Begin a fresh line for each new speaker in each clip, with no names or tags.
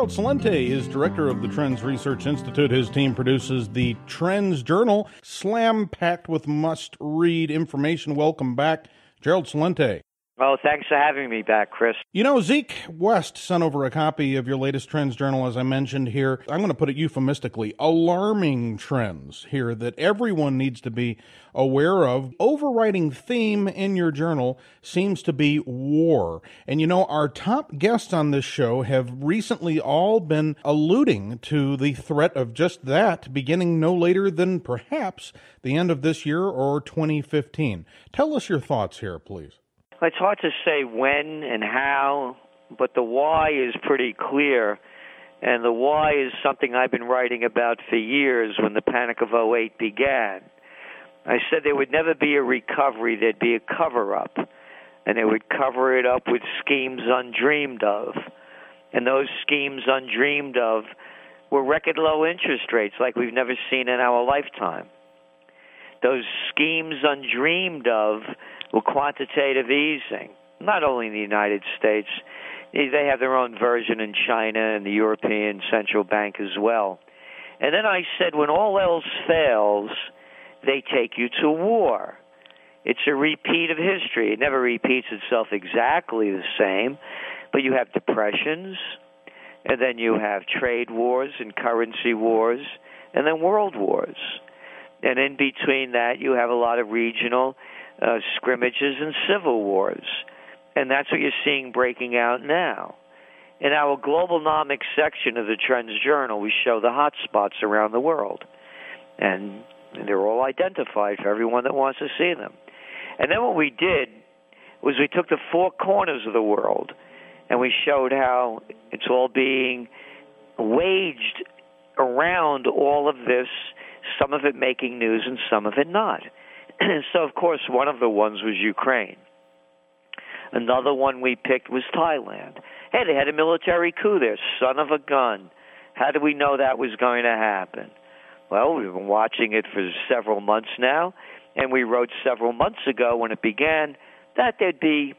Gerald Celente is director of the Trends Research Institute. His team produces the Trends Journal, slam-packed with must-read information. Welcome back, Gerald Celente.
Oh, thanks for having me back, Chris.
You know, Zeke West sent over a copy of your latest Trends Journal, as I mentioned here. I'm going to put it euphemistically, alarming trends here that everyone needs to be aware of. Overriding theme in your journal seems to be war. And you know, our top guests on this show have recently all been alluding to the threat of just that, beginning no later than perhaps the end of this year or 2015. Tell us your thoughts here, please.
It's hard to say when and how, but the why is pretty clear. And the why is something I've been writing about for years when the Panic of '08 began. I said there would never be a recovery, there'd be a cover-up. And they would cover it up with schemes undreamed of. And those schemes undreamed of were record low interest rates like we've never seen in our lifetime. Those schemes undreamed of were quantitative easing, not only in the United States. They have their own version in China and the European Central Bank as well. And then I said, when all else fails, they take you to war. It's a repeat of history. It never repeats itself exactly the same, but you have depressions, and then you have trade wars and currency wars, and then world wars. And in between that, you have a lot of regional scrimmages and civil wars. And that's what you're seeing breaking out now. In our globalnomics section of the Trends Journal, we show the hot spots around the world. And they're all identified for everyone that wants to see them. And then what we did was we took the four corners of the world and we showed how it's all being waged around all of this, some of it making news and some of it not. And so, of course, one of the ones was Ukraine. Another one we picked was Thailand. Hey, they had a military coup there, son of a gun. How did we know that was going to happen? Well, we've been watching it for several months now, and we wrote several months ago when it began that there'd be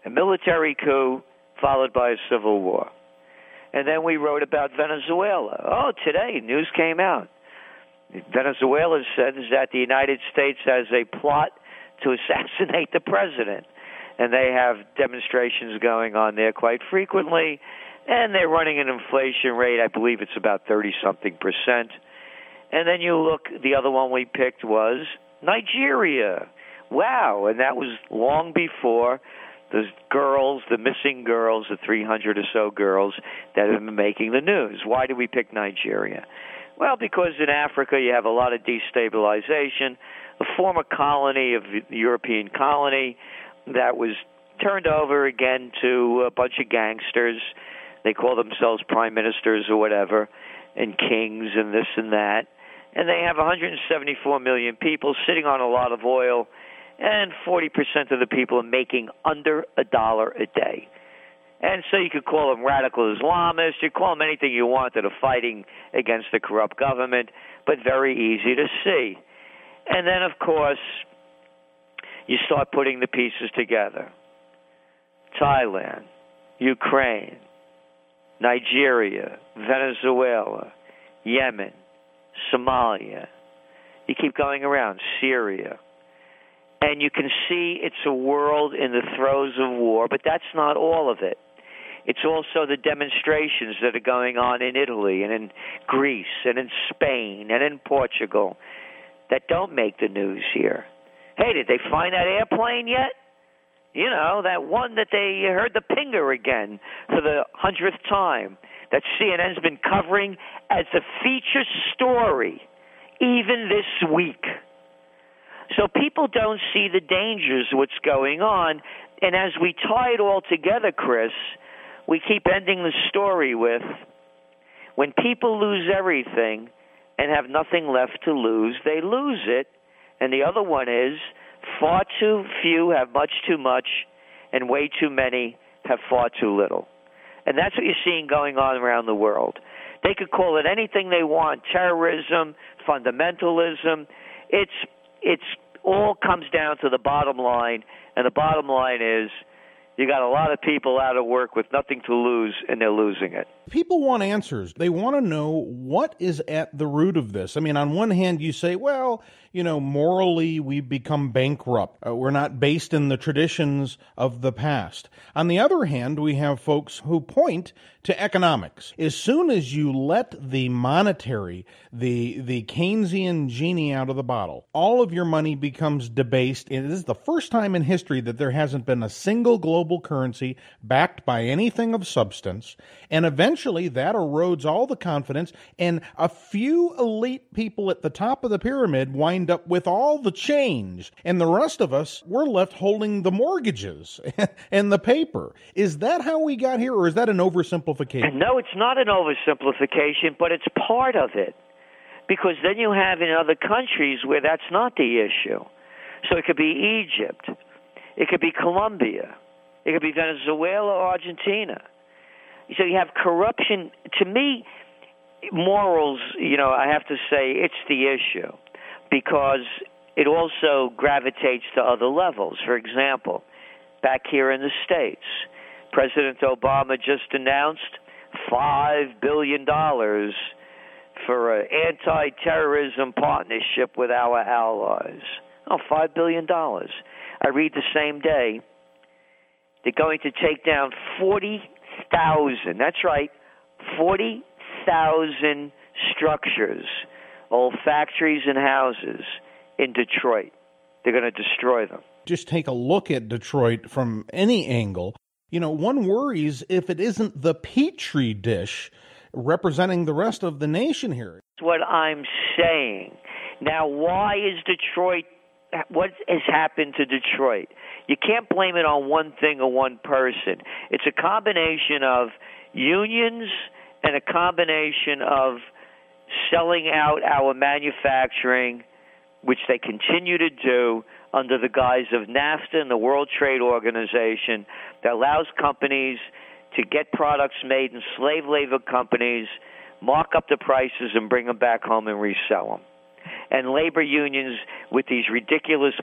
a military coup followed by a civil war. And then we wrote about Venezuela. Oh, today, news came out. Venezuela says that the United States has a plot to assassinate the president. And they have demonstrations going on there quite frequently. And they're running an inflation rate, I believe it's about 30-something%. And then you look, the other one we picked was Nigeria. Wow, and that was long before the girls, the missing girls, the 300 or so girls that have been making the news. Why did we pick Nigeria? Well, because in Africa you have a lot of destabilization, a former colony of the European colony that was turned over again to a bunch of gangsters. They call themselves prime ministers or whatever, and kings and this and that. And they have 174 million people sitting on a lot of oil, and 40% of the people are making under $1 a day. And so you could call them radical Islamists, you call them anything you want that are fighting against the corrupt government, but very easy to see. And then, of course, you start putting the pieces together. Thailand, Ukraine, Nigeria, Venezuela, Yemen, Somalia. You keep going around, Syria. And you can see it's a world in the throes of war, but that's not all of it. It's also the demonstrations that are going on in Italy and in Greece and in Spain and in Portugal that don't make the news here. Hey, did they find that airplane yet? You know, that one that they heard the pinger again for the 100th time that CNN's been covering as a feature story even this week. So people don't see the dangers of what's going on. And as we tie it all together, Chris, we keep ending the story with, when people lose everything and have nothing left to lose, they lose it. And the other one is, far too few have much too much, and way too many have far too little. And that's what you're seeing going on around the world. They could call it anything they want, terrorism, fundamentalism. It's all comes down to the bottom line, and the bottom line is You got a lot of people out of work with nothing to lose, and they're losing it.
People want answers. They want to know what is at the root of this. I mean, on one hand, you say, well, morally, we've become bankrupt. We're not based in the traditions of the past. On the other hand, we have folks who point to economics. As soon as you let the monetary, the Keynesian genie out of the bottle, all of your money becomes debased. It is the first time in history that there hasn't been a single global currency backed by anything of substance. And eventually that erodes all the confidence, and a few elite people at the top of the pyramid wind up with all the change, and the rest of us, we're left holding the mortgages and the paper. Is that how we got here, or is that an oversimplification?
No, it's not an oversimplification, but it's part of it. Because then you have in other countries where that's not the issue. So it could be Egypt. It could be Colombia. It could be Venezuela or Argentina. So you have corruption. To me, morals, I have to say it's the issue because it also gravitates to other levels. For example, back here in the States, President Obama just announced $5 billion for an anti-terrorism partnership with our allies. $5 billion. I read the same day they're going to take down 40,000, that's right, 40,000 structures, old factories and houses in Detroit. They're going to destroy them.
Just take a look at Detroit from any angle. One worries if it isn't the Petri dish representing the rest of the nation here.
That's what I'm saying. Now, why is Detroit, what has happened to Detroit? You can't blame it on one thing or one person. It's a combination of unions and a combination of selling out our manufacturing, which they continue to do under the guise of NAFTA and the World Trade Organization, that allows companies to get products made in slave labor companies, mark up the prices, and bring them back home and resell them. And labor unions with these ridiculous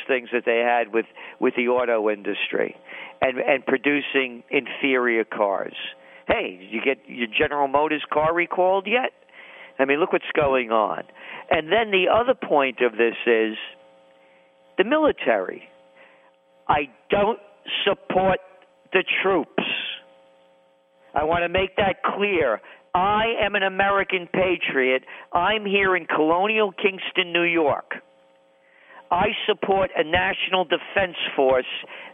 things that they had with the auto industry and producing inferior cars. Hey, did you get your General Motors car recalled yet? I mean, look what's going on. And then the other point of this is the military. I don't support the troops. I want to make that clear. I am an American patriot. I'm here in colonial Kingston, New York. I support a national defense force,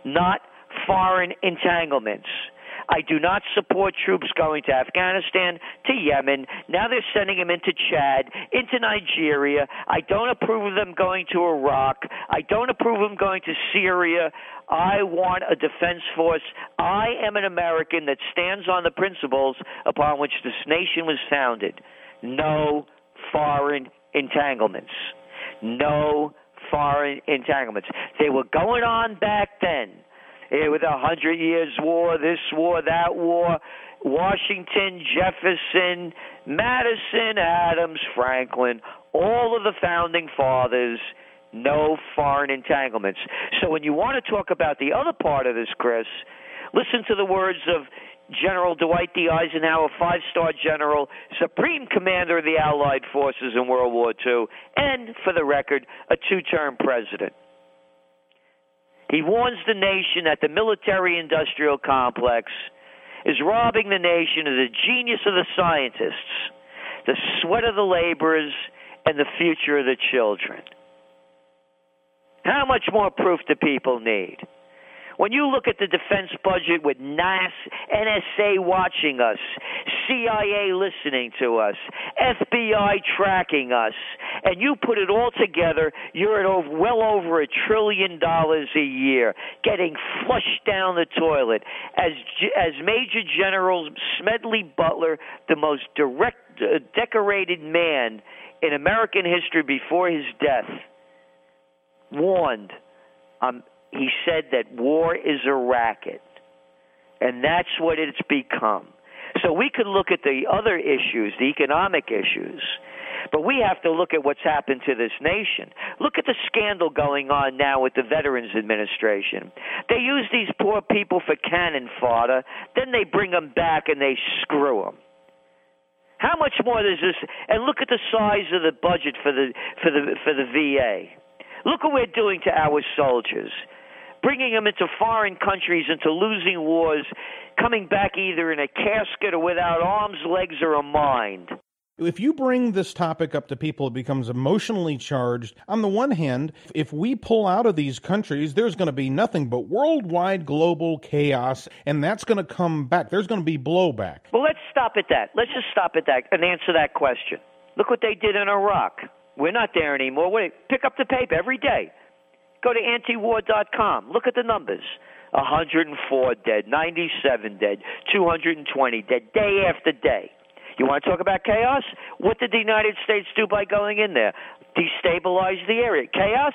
not foreign entanglements. I do not support troops going to Afghanistan, to Yemen. Now they're sending them into Chad, into Nigeria. I don't approve of them going to Iraq. I don't approve of them going to Syria. I want a defense force. I am an American that stands on the principles upon which this nation was founded. No foreign entanglements. No foreign entanglements. They were going on back then. With 100 Years' War, this war, that war, Washington, Jefferson, Madison, Adams, Franklin, all of the founding fathers, no foreign entanglements. So when you want to talk about the other part of this, Chris, listen to the words of General Dwight D. Eisenhower, five-star general, supreme commander of the Allied forces in World War II, and, for the record, a two-term president. He warns the nation that the military-industrial complex is robbing the nation of the genius of the scientists, the sweat of the laborers, and the future of the children. How much more proof do people need? When you look at the defense budget with NSA watching us, CIA listening to us, FBI tracking us, and you put it all together, you're at well over $1 trillion a year, getting flushed down the toilet. As Major General Smedley Butler, the most decorated man in American history before his death, warned, he said that war is a racket, and that's what it's become. So we could look at the other issues, the economic issues, But we have to look at what's happened to this nation. Look at the scandal going on now with the Veterans Administration. They use these poor people for cannon fodder, then they bring them back and they screw them. How much more does this? And look at the size of the budget for the VA. Look what we're doing to our soldiers, bringing them into foreign countries, into losing wars, coming back either in a casket or without arms, legs, or a mind.
If you bring this topic up to people, it becomes emotionally charged. On the one hand, if we pull out of these countries, there's going to be nothing but worldwide global chaos, and that's going to come back. There's going to be blowback.
Well, let's stop at that. Let's just stop at that and answer that question. Look what they did in Iraq. We're not there anymore. Wait, pick up the paper every day. Go to antiwar.com. Look at the numbers. 104 dead, 97 dead, 220 dead, day after day. You want to talk about chaos? What did the United States do by going in there? Destabilize the area. Chaos?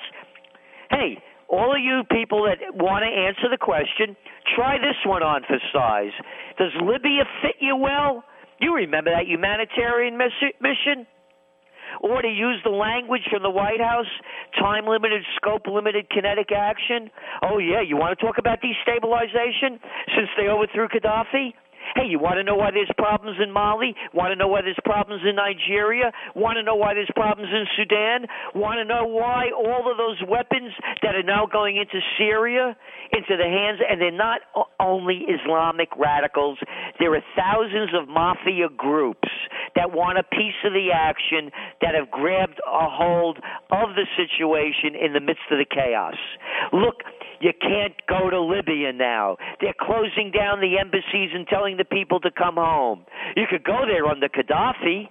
Hey, all of you people that want to answer the question, try this one on for size. Does Libya fit you well? You remember that humanitarian mission? Or to use the language from the White House, time-limited, scope-limited kinetic action? Oh, yeah, you want to talk about destabilization since they overthrew Gaddafi? Hey, you want to know why there's problems in Mali? Want to know why there's problems in Nigeria? Want to know why there's problems in Sudan? Want to know why all of those weapons that are now going into Syria, into the hands, and they're not only Islamic radicals, there are thousands of mafia groups that want a piece of the action, that have grabbed a hold of the situation in the midst of the chaos. Look, you can't go to Libya now. They're closing down the embassies and telling the people to come home. You could go there under Gaddafi.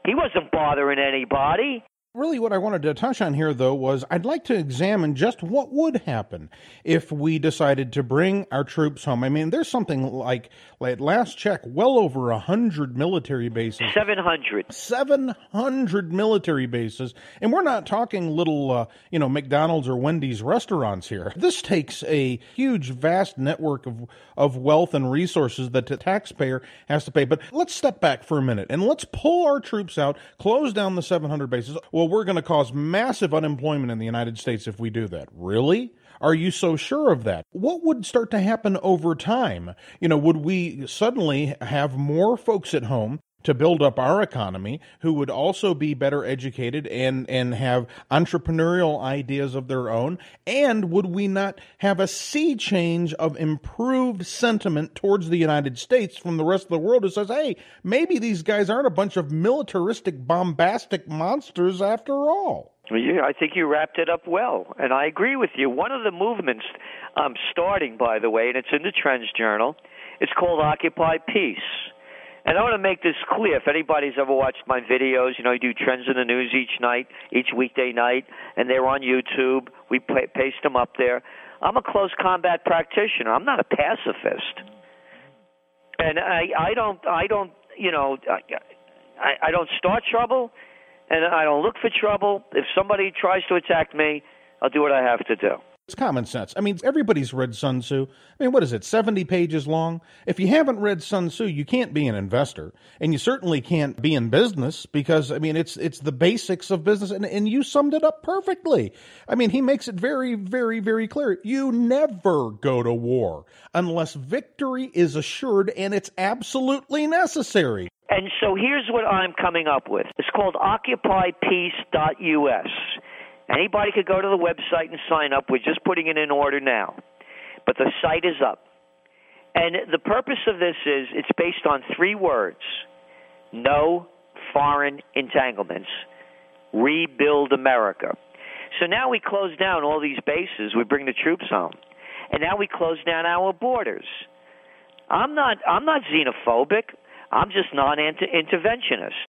He wasn't bothering anybody.
Really, what I wanted to touch on here, though, was I'd like to examine just what would happen if we decided to bring our troops home. I mean, there's something like last check, well over 100 military bases.
700.
700 military bases. And we're not talking little, McDonald's or Wendy's restaurants here. This takes a huge, vast network of wealth and resources that the taxpayer has to pay. But let's step back for a minute and let's pull our troops out, close down the 700 bases. Well, we're going to cause massive unemployment in the United States if we do that. Really? Are you so sure of that? What would start to happen over time? Would we suddenly have more folks at home to build up our economy who would also be better educated and have entrepreneurial ideas of their own? And would we not have a sea change of improved sentiment towards the United States from the rest of the world who says, hey, maybe these guys aren't a bunch of militaristic, bombastic monsters after all?
Well, I think you wrapped it up well, and I agree with you. One of the movements I'm starting, by the way, and it's in the Trends Journal, it's called Occupy Peace. And I want to make this clear. If anybody's ever watched my videos, I do Trends in the News each weekday night, and they're on YouTube. We paste them up there. I'm a close combat practitioner. I'm not a pacifist. And I don't start trouble, and I don't look for trouble. If somebody tries to attack me, I'll do what I have to do.
It's common sense. I mean, everybody's read Sun Tzu. I mean, what is it, 70 pages long? If you haven't read Sun Tzu, you can't be an investor. And you certainly can't be in business because, I mean, it's the basics of business. And you summed it up perfectly. I mean, he makes it very, very, very clear. You never go to war unless victory is assured and it's absolutely necessary.
And so here's what I'm coming up with. It's called occupypeace.us. Anybody could go to the website and sign up. We're just putting it in order now. But the site is up. And the purpose of this is it's based on 3 words. No foreign entanglements. Rebuild America. So now we close down all these bases. We bring the troops home. And now we close down our borders. I'm not xenophobic. I'm just non-interventionist.